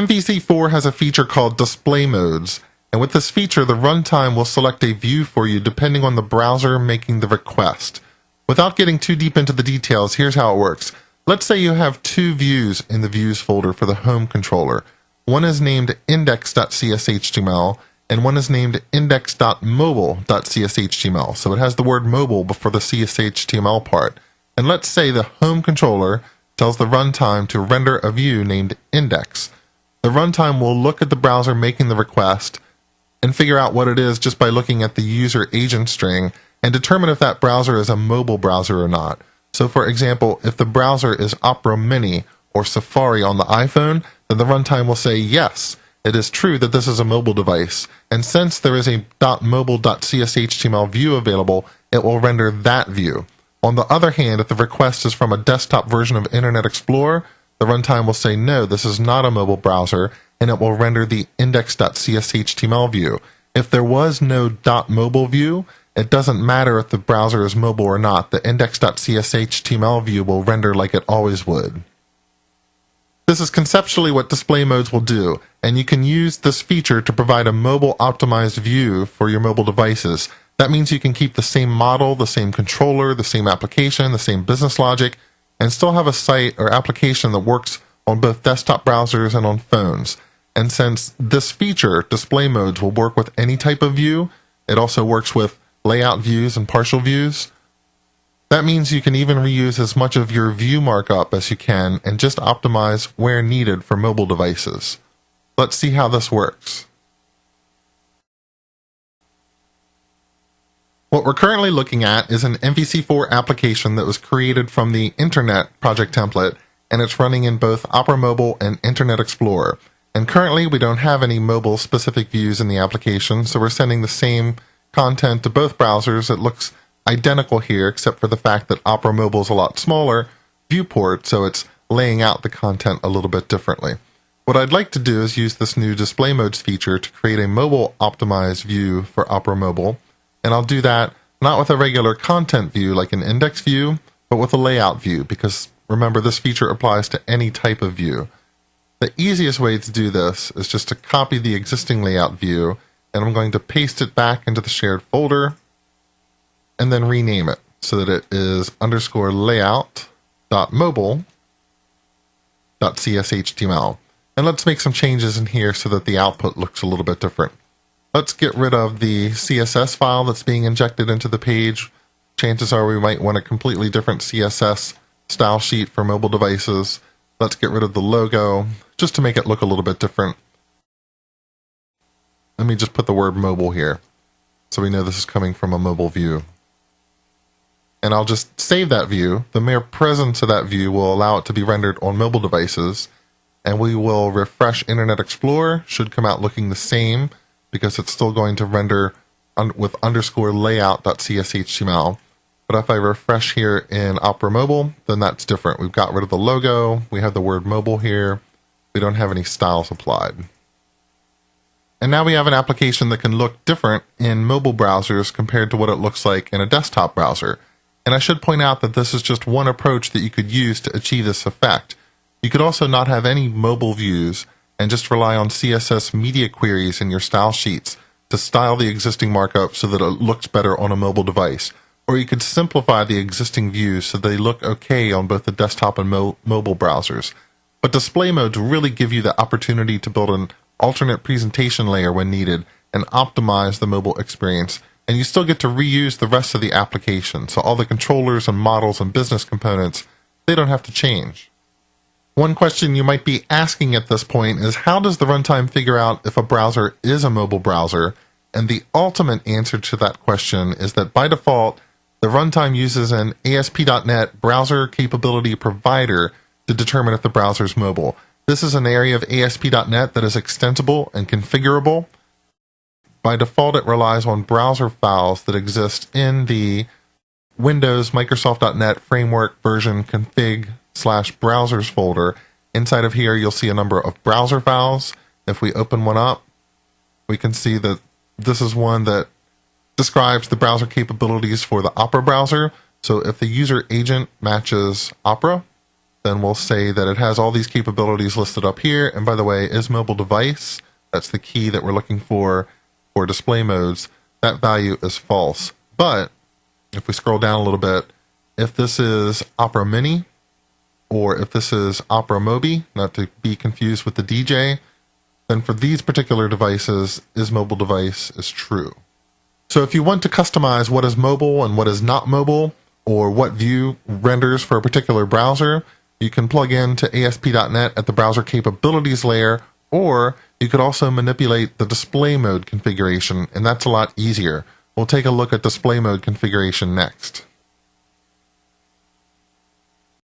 MVC4 has a feature called Display Modes, and with this feature, the runtime will select a view for you depending on the browser making the request. Without getting too deep into the details, here's how it works. Let's say you have two views in the Views folder for the Home controller. One is named index.cshtml, and one is named index.mobile.cshtml, so it has the word mobile before the cshtml part. And let's say the Home controller tells the runtime to render a view named index. The runtime will look at the browser making the request and figure out what it is just by looking at the user agent string and determine if that browser is a mobile browser or not. So for example, if the browser is Opera Mini or Safari on the iPhone, then the runtime will say, yes, it is true that this is a mobile device. And since there is a .mobile.cshtml view available, it will render that view. On the other hand, if the request is from a desktop version of Internet Explorer, the runtime will say, no, this is not a mobile browser, and it will render the index.cshtml view. If there was no .mobile view, it doesn't matter if the browser is mobile or not. The index.cshtml view will render like it always would. This is conceptually what display modes will do, and you can use this feature to provide a mobile-optimized view for your mobile devices. That means you can keep the same model, the same controller, the same application, the same business logic, and still have a site or application that works on both desktop browsers and on phones. And since this feature, display modes, will work with any type of view, it also works with layout views and partial views. That means you can even reuse as much of your view markup as you can and just optimize where needed for mobile devices. Let's see how this works. What we're currently looking at is an MVC4 application that was created from the Internet project template, and it's running in both Opera Mobile and Internet Explorer. And currently we don't have any mobile specific views in the application, so we're sending the same content to both browsers. It looks identical here, except for the fact that Opera Mobile is a lot smaller viewport, so it's laying out the content a little bit differently. What I'd like to do is use this new display modes feature to create a mobile optimized view for Opera Mobile. And I'll do that not with a regular content view like an index view, but with a layout view, because remember, this feature applies to any type of view. The easiest way to do this is just to copy the existing layout view, and I'm going to paste it back into the shared folder, and then rename it so that it is _layout.mobile.cshtml. And let's make some changes in here so that the output looks a little bit different. Let's get rid of the CSS file that's being injected into the page. Chances are we might want a completely different CSS style sheet for mobile devices. Let's get rid of the logo just to make it look a little bit different. Let me just put the word mobile here so we know this is coming from a mobile view. And I'll just save that view. The mere presence of that view will allow it to be rendered on mobile devices. And we will refresh Internet Explorer. Should come out looking the same, because it's still going to render with _layout.cshtml. But if I refresh here in Opera Mobile, then that's different. We've got rid of the logo. We have the word mobile here. We don't have any styles applied. And now we have an application that can look different in mobile browsers compared to what it looks like in a desktop browser. And I should point out that this is just one approach that you could use to achieve this effect. You could also not have any mobile views and just rely on CSS media queries in your style sheets to style the existing markup so that it looks better on a mobile device. Or you could simplify the existing views so they look okay on both the desktop and mobile browsers. But display modes really give you the opportunity to build an alternate presentation layer when needed and optimize the mobile experience. And you still get to reuse the rest of the application. So all the controllers and models and business components, they don't have to change. One question you might be asking at this point is, how does the runtime figure out if a browser is a mobile browser? And the ultimate answer to that question is that by default, the runtime uses an ASP.NET browser capability provider to determine if the browser is mobile. This is an area of ASP.NET that is extensible and configurable. By default, it relies on browser files that exist in the Windows Microsoft.NET Framework version config/browsers folder. Inside of here, you'll see a number of browser files. If we open one up, we can see that this is one that describes the browser capabilities for the Opera browser. So if the user agent matches Opera, then we'll say that it has all these capabilities listed up here. And by the way, is mobile device, that's the key that we're looking for display modes, that value is false. But if we scroll down a little bit, if this is Opera Mini, or if this is Opera Mobi, not to be confused with the DJ, then for these particular devices, is mobile device is true. So if you want to customize what is mobile and what is not mobile, or what view renders for a particular browser, you can plug into ASP.NET at the browser capabilities layer, or you could also manipulate the display mode configuration, and that's a lot easier. We'll take a look at display mode configuration next.